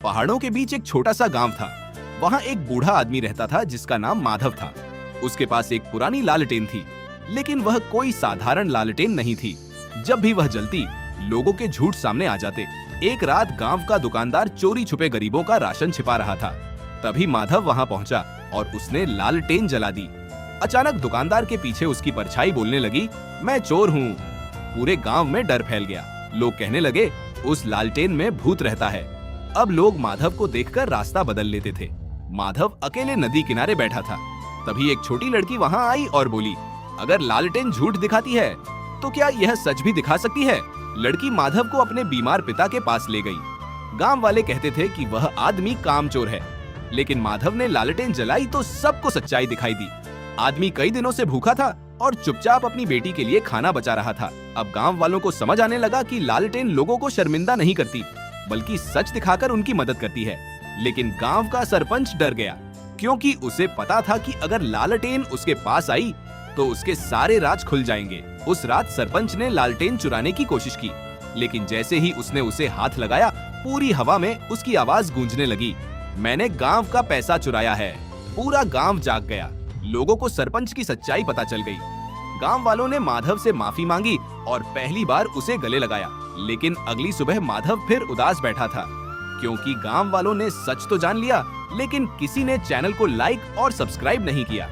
पहाड़ों के बीच एक छोटा सा गांव था। वहाँ एक बूढ़ा आदमी रहता था जिसका नाम माधव था। उसके पास एक पुरानी लालटेन थी, लेकिन वह कोई साधारण लालटेन नहीं थी। जब भी वह जलती, लोगों के झूठ सामने आ जाते। एक रात गांव का दुकानदार चोरी छुपे गरीबों का राशन छिपा रहा था। तभी माधव वहां पहुंचा और उसने लालटेन जला दी। अचानक दुकानदार के पीछे उसकी परछाई बोलने लगी, मैं चोर हूँ। पूरे गांव में डर फैल गया। लोग कहने लगे, उस लालटेन में भूत रहता है। अब लोग माधव को देखकर रास्ता बदल लेते थे। माधव अकेले नदी किनारे बैठा था। तभी एक छोटी लड़की वहां आई और बोली, अगर लालटेन झूठ दिखाती है तो क्या यह सच भी दिखा सकती है? लड़की माधव को अपने बीमार पिता के पास ले गई। गांव वाले कहते थे कि वह आदमी कामचोर है, लेकिन माधव ने लालटेन जलाई तो सबको सच्चाई दिखाई दी। आदमी कई दिनों से भूखा था और चुपचाप अपनी बेटी के लिए खाना बचा रहा था। अब गांव वालों को समझ आने लगा कि लालटेन लोगों को शर्मिंदा नहीं करती, बल्कि सच दिखाकर उनकी मदद करती है। लेकिन गांव का सरपंच डर गया, क्योंकि उसे पता था कि अगर लालटेन उसके पास आई तो उसके सारे राज खुल जाएंगे। उस रात सरपंच ने लालटेन चुराने की कोशिश की, लेकिन जैसे ही उसने उसे हाथ लगाया, पूरी हवा में उसकी आवाज गूंजने लगी, मैंने गांव का पैसा चुराया है। पूरा गांव जाग गया। लोगों को सरपंच की सच्चाई पता चल गई। गांव वालों ने माधव से माफी मांगी और पहली बार उसे गले लगाया। लेकिन अगली सुबह माधव फिर उदास बैठा था, क्योंकि गांव वालों ने सच तो जान लिया, लेकिन किसी ने चैनल को लाइक और सब्सक्राइब नहीं किया।